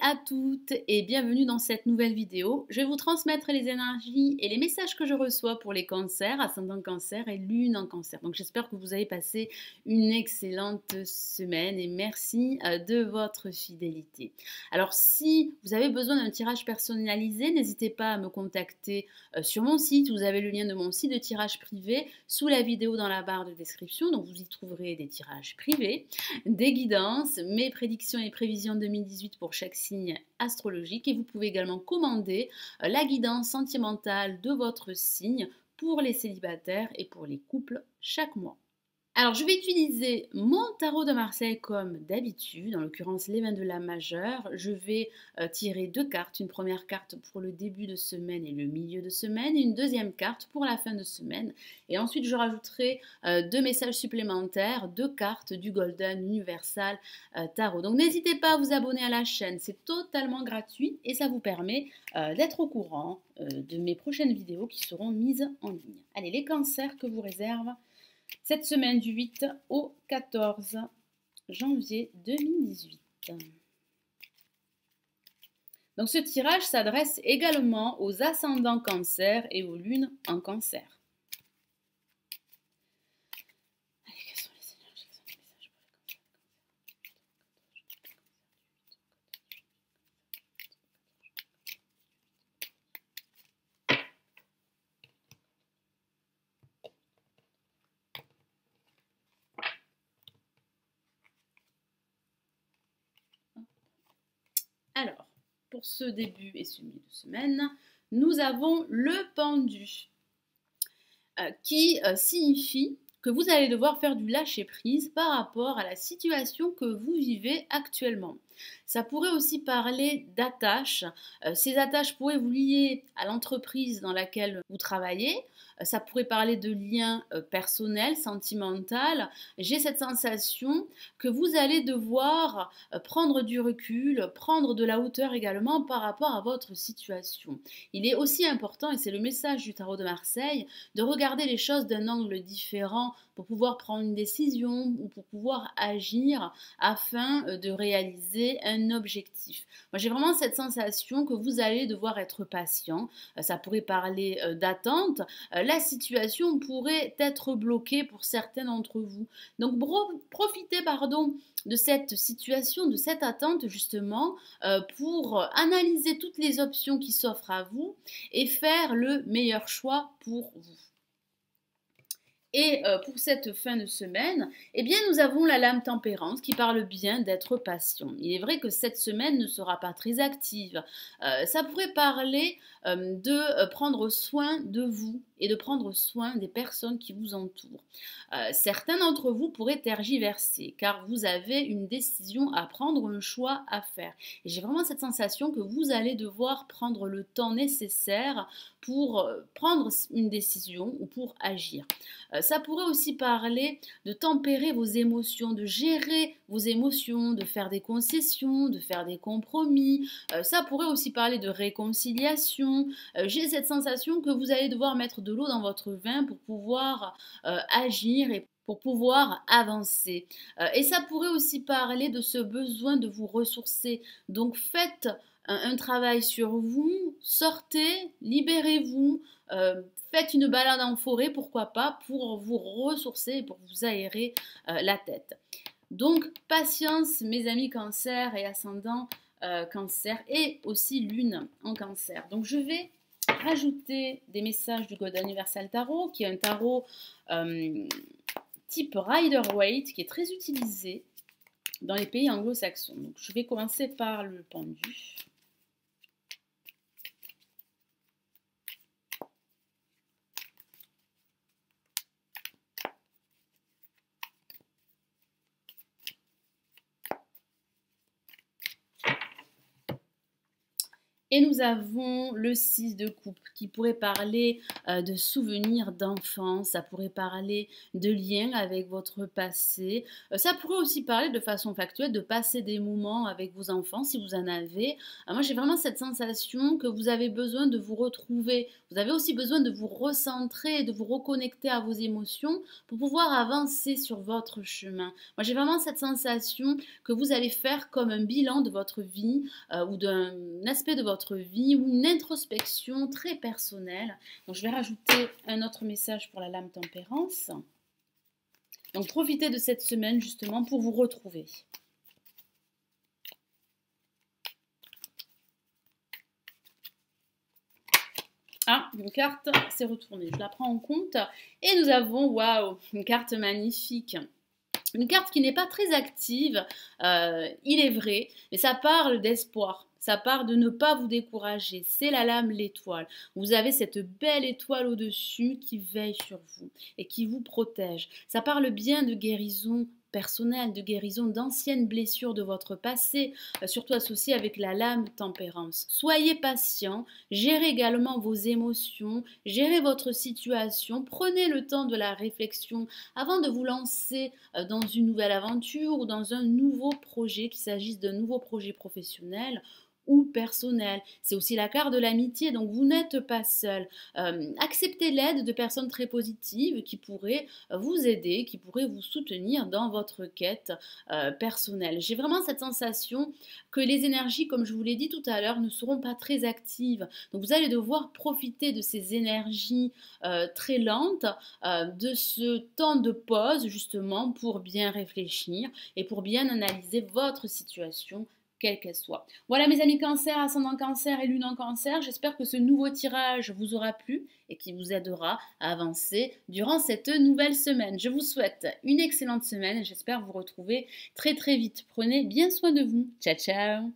à toutes et bienvenue dans cette nouvelle vidéo. Je vais vous transmettre les énergies et les messages que je reçois pour les cancers, ascendant cancer et lune en cancer. Donc j'espère que vous avez passé une excellente semaine et merci de votre fidélité. Alors si vous avez besoin d'un tirage personnalisé, n'hésitez pas à me contacter sur mon site. Vous avez le lien de mon site de tirage privé sous la vidéo dans la barre de description. Donc vous y trouverez des tirages privés, des guidances, mes prédictions et prévisions 2018 pour chaque signe astrologique et vous pouvez également commander la guidance sentimentale de votre signe pour les célibataires et pour les couples chaque mois. Alors, je vais utiliser mon tarot de Marseille comme d'habitude, en l'occurrence les 20 de la majeure. Je vais tirer deux cartes, une première carte pour le début de semaine et le milieu de semaine, et une deuxième carte pour la fin de semaine. Et ensuite, je rajouterai deux messages supplémentaires, deux cartes du Golden Universal Tarot. Donc, n'hésitez pas à vous abonner à la chaîne, c'est totalement gratuit et ça vous permet d'être au courant de mes prochaines vidéos qui seront mises en ligne. Allez, les cancers que vous réserve cette semaine du 8 au 14 janvier 2018. Donc ce tirage s'adresse également aux ascendants cancer et aux lunes en cancer. Allez, quels sont les énergies, quels sont les messages pour les cancers? Alors, pour ce début et ce milieu de semaine, nous avons le pendu qui signifie que vous allez devoir faire du lâcher-prise par rapport à la situation que vous vivez actuellement. Ça pourrait aussi parler d'attaches. Ces attaches pourraient vous lier à l'entreprise dans laquelle vous travaillez. Ça pourrait parler de liens personnels, sentimentaux. J'ai cette sensation que vous allez devoir prendre du recul, prendre de la hauteur également par rapport à votre situation. Il est aussi important, et c'est le message du tarot de Marseille, de regarder les choses d'un angle différent pour pouvoir prendre une décision ou pour pouvoir agir afin de réaliser un objectif. Moi, j'ai vraiment cette sensation que vous allez devoir être patient. Ça pourrait parler d'attente. La situation pourrait être bloquée pour certains d'entre vous. Donc, profitez, de cette situation, de cette attente justement, pour analyser toutes les options qui s'offrent à vous et faire le meilleur choix pour vous. Et pour cette fin de semaine, eh bien, nous avons la lame tempérance qui parle bien d'être patient. Il est vrai que cette semaine ne sera pas très active. Ça pourrait parler de prendre soin de vous et de prendre soin des personnes qui vous entourent. Certains d'entre vous pourraient tergiverser car vous avez une décision à prendre, un choix à faire. Et j'ai vraiment cette sensation que vous allez devoir prendre le temps nécessaire pour prendre une décision ou pour agir. Ça pourrait aussi parler de tempérer vos émotions, de gérer vos émotions, de faire des concessions, de faire des compromis. Ça pourrait aussi parler de réconciliation. J'ai cette sensation que vous allez devoir mettre de l'eau dans votre vin pour pouvoir agir et pour pouvoir avancer. Et ça pourrait aussi parler de ce besoin de vous ressourcer. Donc faites un travail sur vous, sortez, libérez-vous, faites une balade en forêt, pourquoi pas, pour vous ressourcer, pour vous aérer la tête. Donc, patience, mes amis cancer et ascendant cancer, et aussi lune en cancer. Donc, je vais rajouter des messages du Golden Universal Tarot, qui est un tarot type Rider-Waite, qui est très utilisé dans les pays anglo-saxons. Donc, je vais commencer par le pendu. Et nous avons le 6 de coupe qui pourrait parler de souvenirs d'enfance, ça pourrait parler de liens avec votre passé. Ça pourrait aussi parler de façon factuelle de passer des moments avec vos enfants si vous en avez. Moi j'ai vraiment cette sensation que vous avez besoin de vous retrouver. Vous avez aussi besoin de vous recentrer, de vous reconnecter à vos émotions pour pouvoir avancer sur votre chemin. Moi j'ai vraiment cette sensation que vous allez faire comme un bilan de votre vie ou d'un aspect de votre vie ou une introspection très personnelle. Donc je vais rajouter un autre message pour la lame tempérance. Donc profitez de cette semaine justement pour vous retrouver. Ah, une carte s'est retournée, je la prends en compte. Et nous avons, waouh, une carte magnifique. Une carte qui n'est pas très active, il est vrai, mais ça parle d'espoir. Ça part de ne pas vous décourager. C'est la lame, l'étoile. Vous avez cette belle étoile au-dessus qui veille sur vous et qui vous protège. Ça parle bien de guérison personnelle, de guérison d'anciennes blessures de votre passé, surtout associées avec la lame tempérance. Soyez patient, gérez également vos émotions, gérez votre situation, prenez le temps de la réflexion avant de vous lancer dans une nouvelle aventure ou dans un nouveau projet, qu'il s'agisse d'un nouveau projet professionnel ou personnel. C'est aussi la carte de l'amitié, donc vous n'êtes pas seul. Acceptez l'aide de personnes très positives qui pourraient vous aider, qui pourraient vous soutenir dans votre quête personnelle. J'ai vraiment cette sensation que les énergies, comme je vous l'ai dit tout à l'heure, ne seront pas très actives. Donc vous allez devoir profiter de ces énergies très lentes, de ce temps de pause justement pour bien réfléchir et pour bien analyser votre situation quelle qu'elle soit. Voilà mes amis cancer, ascendant cancer et lune en cancer, j'espère que ce nouveau tirage vous aura plu et qui vous aidera à avancer durant cette nouvelle semaine. Je vous souhaite une excellente semaine et j'espère vous retrouver très très vite. Prenez bien soin de vous. Ciao ciao.